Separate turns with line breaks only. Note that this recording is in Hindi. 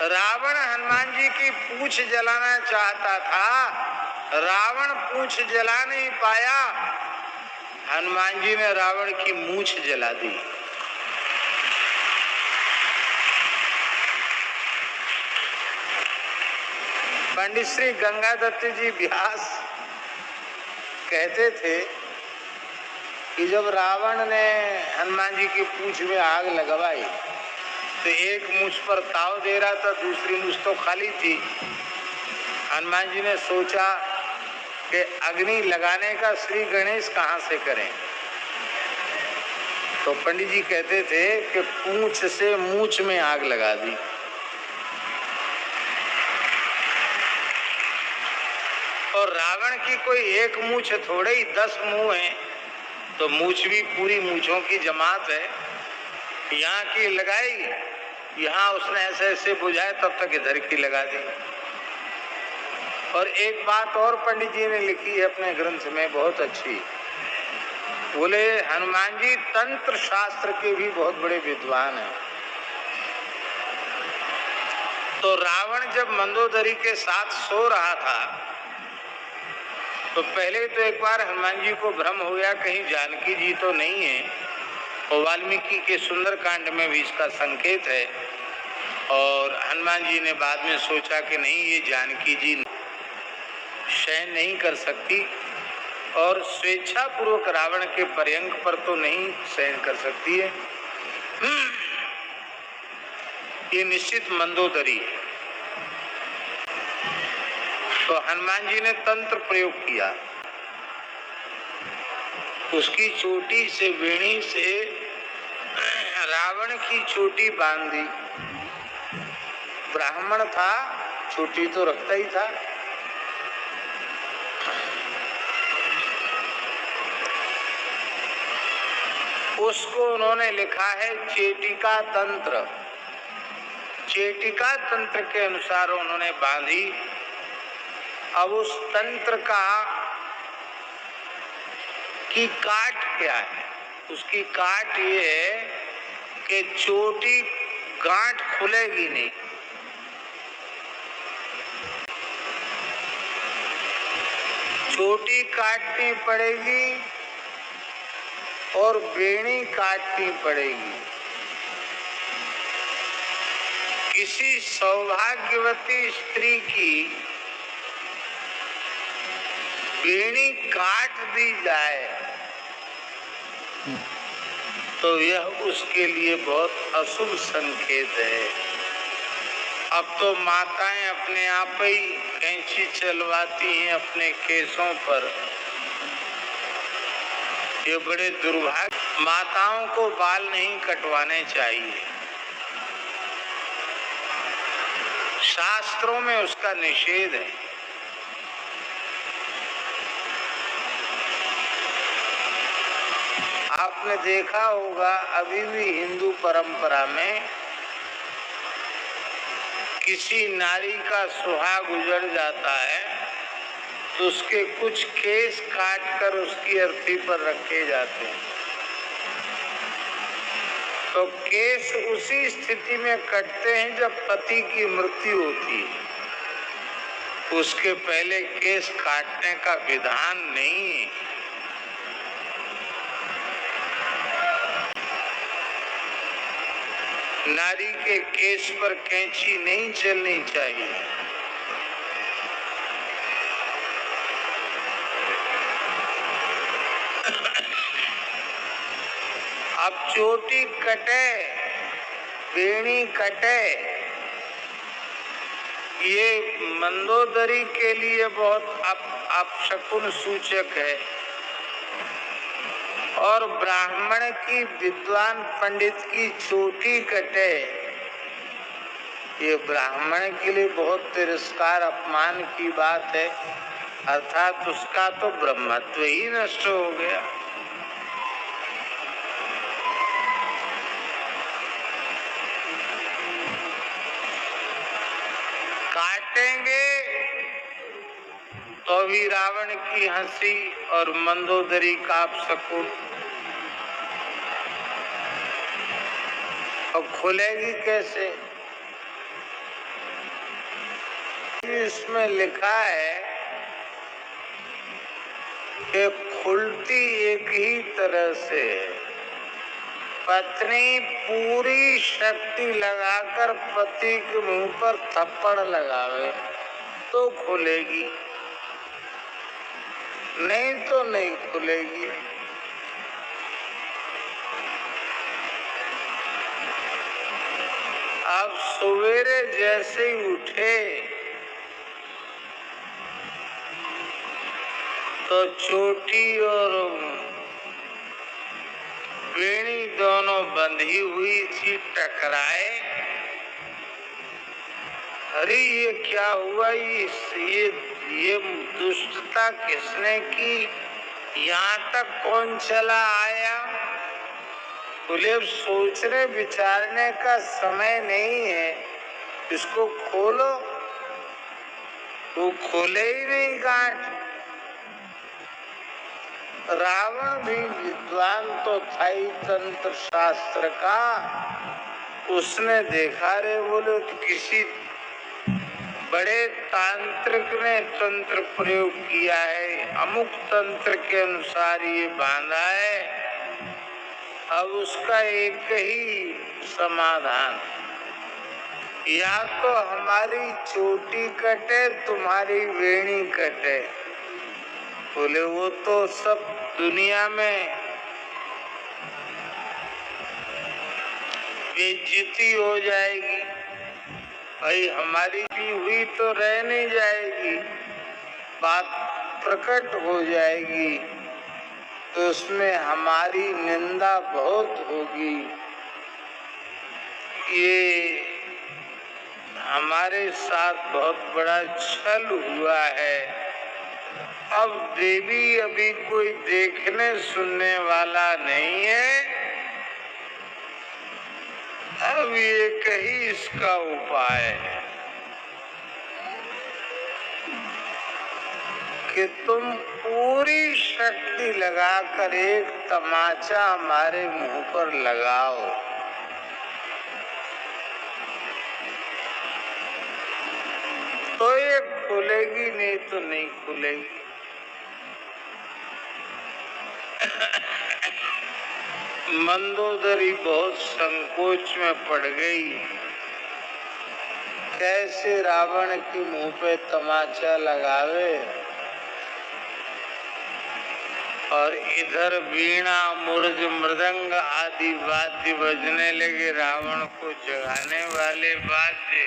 रावण हनुमान जी की पूंछ जलाना चाहता था, रावण पूंछ जला नहीं पाया, हनुमान जी ने रावण की मूंछ जला दी। पंडित श्री गंगादत्त जी व्यास कहते थे कि जब रावण ने हनुमान जी की पूंछ में आग लगवाई तो एक मूंछ पर ताव दे रहा था, दूसरी मूंछ तो खाली थी। हनुमान जी ने सोचा कि अग्नि लगाने का श्री गणेश कहाँ से करें। तो पंडित जी कहते थे कि पूंछ से मूंछ में आग लगा दी। और रावण की कोई एक मूंछ थोड़े ही 10 मुंह हैं, तो मूंछ भी पूरी मूंछों की जमात है। यहाँ की लगाई, यहाँ उसने ऐसे ऐसे बुझाए, तब तक इधर की लगा दी। और एक बात और पंडित जी ने लिखी है अपने ग्रंथ में, बहुत अच्छी। बोले हनुमान जी तंत्र शास्त्र के भी बहुत बड़े विद्वान हैं। तो रावण जब मंदोदरी के साथ सो रहा था तो पहले तो एक बार हनुमान जी को भ्रम हो गया कहीं जानकी जी तो नहीं है, और वाल्मीकि के सुंदरकांड में भी इसका संकेत है। और हनुमान जी ने बाद में सोचा कि नहीं, ये जानकी जी शयन नहीं कर सकती और स्वेच्छा पूर्वक रावण के पर्यंक पर तो नहीं शयन कर सकती है, ये निश्चित मंदोदरी है। तो हनुमान जी ने तंत्र प्रयोग किया, उसकी चोटी से, वेणी से रावण की चोटी बांध दी। ब्राह्मण था, चोटी तो रखता ही था। उसको उन्होंने लिखा है चेटिका तंत्र। चेटिका तंत्र के अनुसार उन्होंने बांधी। अब उस तंत्र की काट क्या है? उसकी काट ये है कि चोटी गांठ खुलेगी नहीं। चोटी काटनी पड़ेगी और बेणी काटनी पड़ेगी। किसी सौभाग्यवती स्त्री की बेणी काट दी जाए तो यह उसके लिए बहुत अशुभ संकेत है। अब तो माताएं अपने आप ही कैंची चलवाती हैं अपने केसों पर, ये बड़े दुर्भाग्य। माताओं को बाल नहीं कटवाने चाहिए, शास्त्रों में उसका निषेध है। आपने देखा होगा अभी भी हिंदू परंपरा में किसी नारी का सुहाग उजड़ जाता है तो उसके कुछ केस काटकर उसकी अर्थी पर रखे जाते हैं। तो केस उसी स्थिति में कटते हैं जब पति की मृत्यु होती है, उसके पहले केस काटने का विधान नहीं है। नारी के केस पर कैंची नहीं चलनी चाहिए। अब चोटी कटे, बेणी कटे, ये मंदोदरी के लिए बहुत अपशकुन सूचक है। और ब्राह्मण की, विद्वान पंडित की चोटी कटे, ये ब्राह्मण के लिए बहुत तिरस्कार, अपमान की बात है। अर्थात उसका तो ब्रह्मत्व ही नष्ट हो गया। काटेंगे तो भी रावण की हंसी और मंदोदरी का अपशकुन, और खुलेगी कैसे? इसमें लिखा है कि खुलती एक ही तरह से है। पत्नी पूरी शक्ति लगाकर पति के मुंह पर थप्पड़ लगावे तो खुलेगी, नहीं तो नहीं खुलेगी। अब सवेरे जैसे ही उठे तो चोटी और बेणी दोनों बंधी हुई थी, टकराए। अरे ये क्या हुआ, ये दुष्टता किसने की, यहाँ तक कौन चला आया? बोले सोचने विचारने का समय नहीं है, इसको खोलो। वो खोले ही नहीं गांठ। रावण भी विद्वान तो था ही तंत्र शास्त्र का, उसने देखा रे बोले किसी बड़े तांत्रिक ने तंत्र प्रयोग किया है, अमुक तंत्र के अनुसार ये बांधा है। अब उसका एक ही समाधान, या तो हमारी चोटी कटे तुम्हारी वेणी कटे। बोले वो तो सब दुनिया में बेइज्जती हो जाएगी, भाई हमारी भी हुई तो रह नहीं जाएगी, बात प्रकट हो जाएगी तो उसमें हमारी निंदा बहुत होगी। ये हमारे साथ बहुत बड़ा छल हुआ है। अब देवी अभी कोई देखने सुनने वाला नहीं है, अब ये कहीं इसका उपाय है कि तुम पूरी शक्ति लगाकर एक तमाचा हमारे मुंह पर लगाओ। तो ये खुलेगी, नहीं तो नहीं खुलेगी। मंदोदरी बहुत संकोच में पड़ गई, कैसे रावण के मुंह पे तमाचा लगावे। और इधर वीणा मुर्ग मृदंग आदि वाद्य बजने लगे, रावण को जगाने वाले वाद्य।